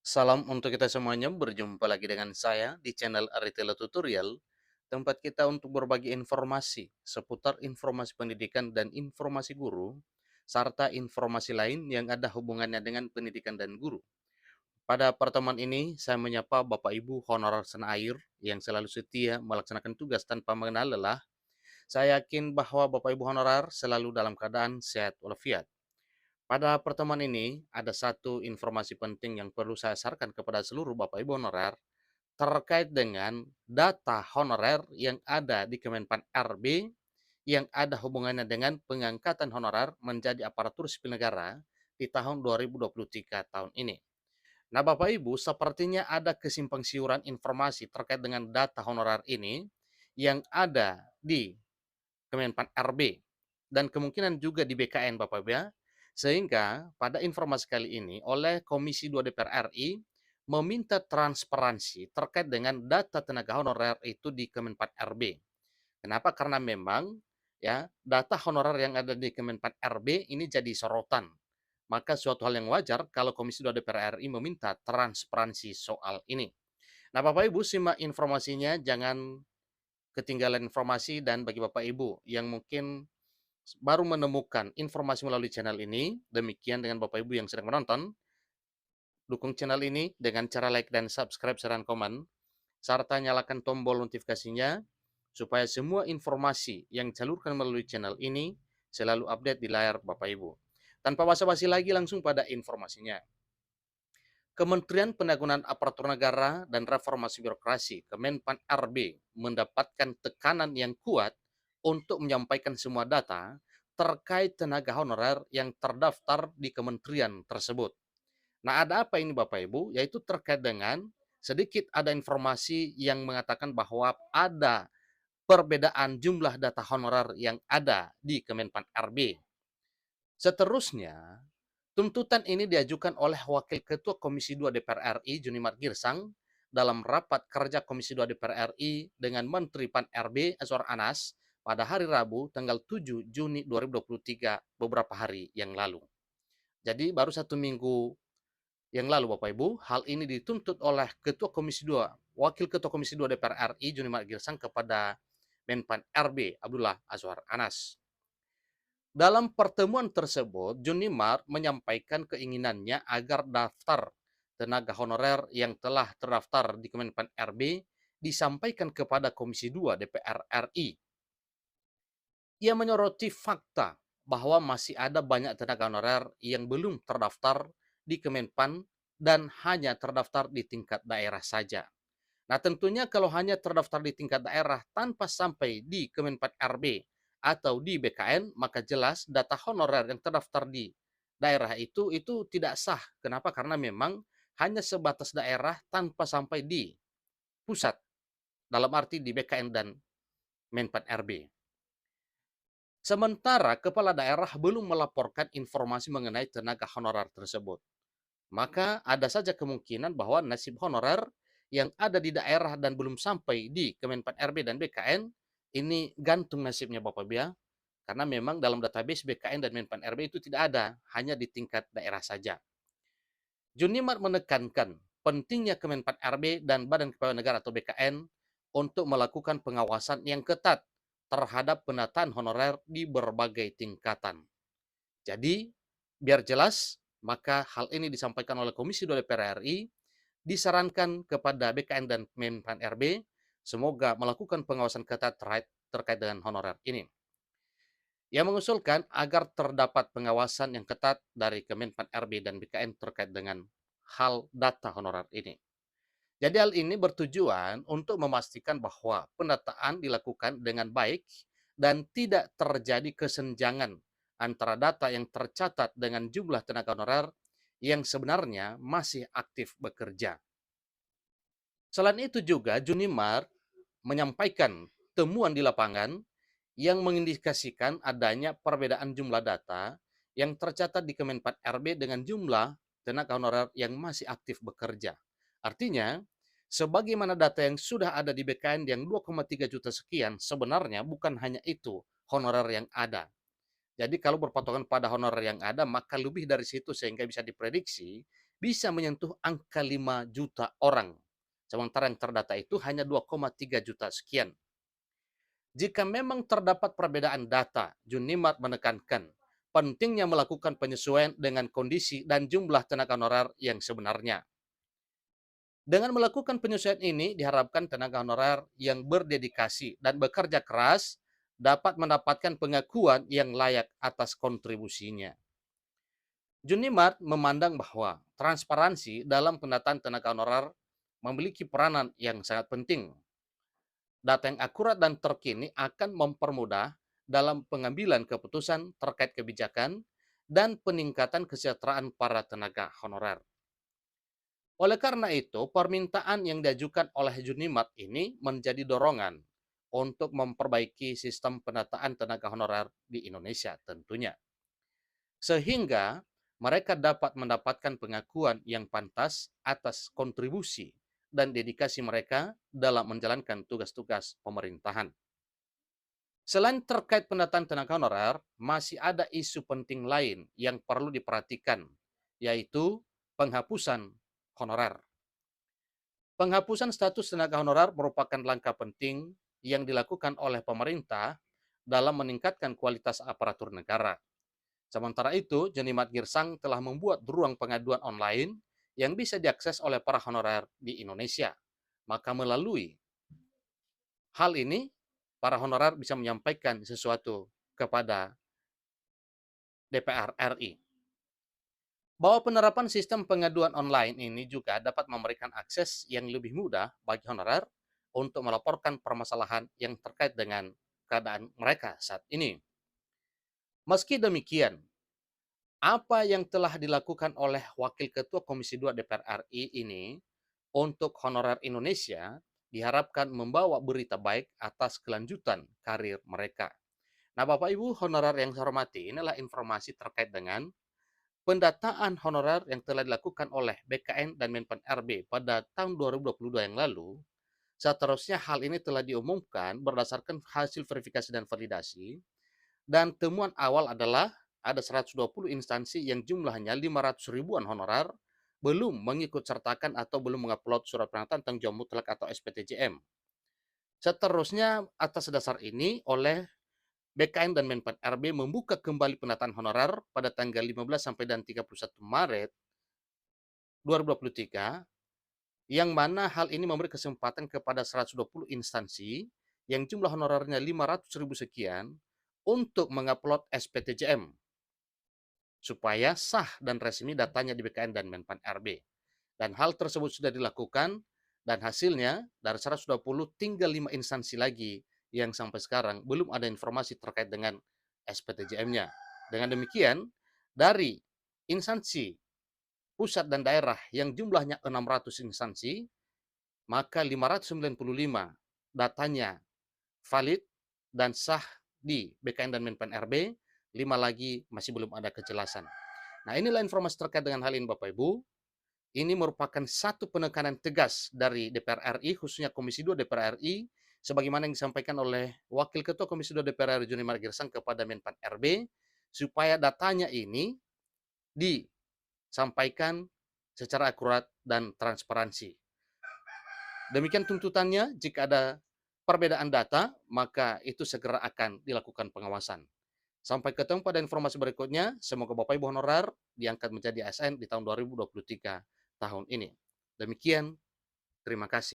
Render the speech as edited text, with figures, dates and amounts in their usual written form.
Salam untuk kita semuanya, berjumpa lagi dengan saya di channel Aritela Tutorial, tempat kita untuk berbagi informasi seputar informasi pendidikan dan informasi guru, serta informasi lain yang ada hubungannya dengan pendidikan dan guru. Pada pertemuan ini, saya menyapa Bapak Ibu honorer senair yang selalu setia melaksanakan tugas tanpa mengenal lelah. Saya yakin bahwa Bapak Ibu honorer selalu dalam keadaan sehat walafiat. Pada pertemuan ini, ada satu informasi penting yang perlu saya sarankan kepada seluruh Bapak Ibu honorer terkait dengan data honorer yang ada di Kemenpan RB yang ada hubungannya dengan pengangkatan honorer menjadi aparatur sipil negara di tahun 2023 tahun ini. Nah, Bapak Ibu, sepertinya ada kesimpang siuran informasi terkait dengan data honorer ini yang ada di Kemenpan RB dan kemungkinan juga di BKN Bapak Ibu ya. Sehingga pada informasi kali ini oleh Komisi 2 DPR RI meminta transparansi terkait dengan data tenaga honorer itu di Kemenpan RB. Kenapa? Karena memang ya data honorer yang ada di Kemenpan RB ini jadi sorotan. Maka suatu hal yang wajar kalau Komisi 2 DPR RI meminta transparansi soal ini. Nah, Bapak Ibu simak informasinya, jangan ketinggalan informasi. Dan bagi Bapak Ibu yang mungkin baru menemukan informasi melalui channel ini, demikian dengan Bapak Ibu yang sedang menonton, dukung channel ini dengan cara like dan subscribe serta komen, serta nyalakan tombol notifikasinya supaya semua informasi yang disalurkan melalui channel ini selalu update di layar Bapak Ibu. Tanpa basa-basi lagi langsung pada informasinya. Kementerian Pendayagunaan Aparatur Negara dan Reformasi Birokrasi Kemenpan RB mendapatkan tekanan yang kuat untuk menyampaikan semua data terkait tenaga honorer yang terdaftar di kementerian tersebut. Nah, ada apa ini Bapak Ibu? Yaitu terkait dengan sedikit ada informasi yang mengatakan bahwa ada perbedaan jumlah data honorer yang ada di Kemenpan RB. Seterusnya, tuntutan ini diajukan oleh Wakil Ketua Komisi 2 DPR RI Junimar Girsang dalam rapat kerja Komisi 2 DPR RI dengan Menteri Pan RB Azwar Anas pada hari Rabu tanggal 7 Juni 2023 beberapa hari yang lalu. Jadi baru 1 minggu yang lalu Bapak Ibu, hal ini dituntut oleh Ketua Komisi 2, Wakil Ketua Komisi 2 DPR RI Junimar Girsang kepada Menpan RB Abdullah Azwar Anas. Dalam pertemuan tersebut, Junimar menyampaikan keinginannya agar daftar tenaga honorer yang telah terdaftar di Kemenpan RB disampaikan kepada Komisi 2 DPR RI. Ia menyoroti fakta bahwa masih ada banyak tenaga honorer yang belum terdaftar di Kemenpan dan hanya terdaftar di tingkat daerah saja. Nah, tentunya kalau hanya terdaftar di tingkat daerah tanpa sampai di Kemenpan RB atau di BKN, maka jelas data honorer yang terdaftar di daerah itu tidak sah. Kenapa? Karena memang hanya sebatas daerah tanpa sampai di pusat, dalam arti di BKN dan Menpan RB. Sementara kepala daerah belum melaporkan informasi mengenai tenaga honorer tersebut, maka ada saja kemungkinan bahwa nasib honorer yang ada di daerah dan belum sampai di Kemenpan RB dan BKN ini gantung nasibnya Bapak Ibu ya. Karena memang dalam database BKN dan Menpan RB itu tidak ada, hanya di tingkat daerah saja. Junimar menekankan pentingnya Kemenpan RB dan Badan Kepegawaian Negara atau BKN untuk melakukan pengawasan yang ketat terhadap penataan honorer di berbagai tingkatan. Jadi, biar jelas, maka hal ini disampaikan oleh Komisi 2 DPR RI, disarankan kepada BKN dan Menpan RB, semoga melakukan pengawasan ketat terkait dengan honorer ini. Ia mengusulkan agar terdapat pengawasan yang ketat dari Kemenpan RB dan BKN terkait dengan hal data honorer ini. Jadi hal ini bertujuan untuk memastikan bahwa pendataan dilakukan dengan baik dan tidak terjadi kesenjangan antara data yang tercatat dengan jumlah tenaga honorer yang sebenarnya masih aktif bekerja. Selain itu juga Junimar menyampaikan temuan di lapangan yang mengindikasikan adanya perbedaan jumlah data yang tercatat di Kemenpan RB dengan jumlah tenaga honorer yang masih aktif bekerja. Artinya, sebagaimana data yang sudah ada di BKN yang 2,3 juta sekian, sebenarnya bukan hanya itu honorer yang ada. Jadi kalau berpatokan pada honorer yang ada, maka lebih dari situ sehingga bisa diprediksi bisa menyentuh angka 5 juta orang. Sementara yang terdata itu hanya 2,3 juta sekian. Jika memang terdapat perbedaan data, Junimat menekankan pentingnya melakukan penyesuaian dengan kondisi dan jumlah tenaga honorer yang sebenarnya. Dengan melakukan penyesuaian ini, diharapkan tenaga honorer yang berdedikasi dan bekerja keras dapat mendapatkan pengakuan yang layak atas kontribusinya. Junimat memandang bahwa transparansi dalam pendataan tenaga honorer memiliki peranan yang sangat penting. Data yang akurat dan terkini akan mempermudah dalam pengambilan keputusan terkait kebijakan dan peningkatan kesejahteraan para tenaga honorer. Oleh karena itu, permintaan yang diajukan oleh Junimat ini menjadi dorongan untuk memperbaiki sistem pendataan tenaga honorer di Indonesia tentunya. Sehingga mereka dapat mendapatkan pengakuan yang pantas atas kontribusi dan dedikasi mereka dalam menjalankan tugas-tugas pemerintahan. Selain terkait pendataan tenaga honorer, masih ada isu penting lain yang perlu diperhatikan, yaitu penghapusan honorer. Penghapusan status tenaga honorer merupakan langkah penting yang dilakukan oleh pemerintah dalam meningkatkan kualitas aparatur negara. Sementara itu, Jenimat Girsang telah membuat ruang pengaduan online yang bisa diakses oleh para honorer di Indonesia. Maka melalui hal ini, para honorer bisa menyampaikan sesuatu kepada DPR RI. Bahwa penerapan sistem pengaduan online ini juga dapat memberikan akses yang lebih mudah bagi honorer untuk melaporkan permasalahan yang terkait dengan keadaan mereka saat ini. Meski demikian, apa yang telah dilakukan oleh Wakil Ketua Komisi 2 DPR RI ini untuk honorer Indonesia diharapkan membawa berita baik atas kelanjutan karir mereka. Nah, Bapak Ibu honorer yang saya hormati, inilah informasi terkait dengan pendataan honorer yang telah dilakukan oleh BKN dan Menpan RB pada tahun 2022 yang lalu. Seterusnya hal ini telah diumumkan berdasarkan hasil verifikasi dan validasi, dan temuan awal adalah ada 120 instansi yang jumlahnya 500 ribuan honorer belum mengikut sertakan atau belum mengupload surat pernyataan tanggung jawab mutlak atau SPTJM. Seterusnya atas dasar ini oleh BKN dan Menpan RB membuka kembali pendataan honorer pada tanggal 15 sampai dan 31 Maret 2023, yang mana hal ini memberi kesempatan kepada 120 instansi yang jumlah honorernya 500 ribu sekian untuk mengupload SPTJM supaya sah dan resmi datanya di BKN dan Menpan RB. Dan hal tersebut sudah dilakukan dan hasilnya dari 120 tinggal 5 instansi lagi yang sampai sekarang belum ada informasi terkait dengan SPTJM-nya. Dengan demikian, dari instansi pusat dan daerah yang jumlahnya 600 instansi, maka 595 datanya valid dan sah di BKN dan Menpan RB, 5 lagi masih belum ada kejelasan. Nah, inilah informasi terkait dengan hal ini Bapak Ibu. Ini merupakan satu penekanan tegas dari DPR RI, khususnya Komisi 2 DPR RI, sebagaimana yang disampaikan oleh Wakil Ketua Komisi 2 DPR RI Junimat Girsang kepada Menpan RB, supaya datanya ini disampaikan secara akurat dan transparansi. Demikian tuntutannya, jika ada perbedaan data, maka itu segera akan dilakukan pengawasan. Sampai ketemu pada informasi berikutnya, semoga Bapak Ibu honorer diangkat menjadi ASN di tahun 2023 tahun ini. Demikian, terima kasih.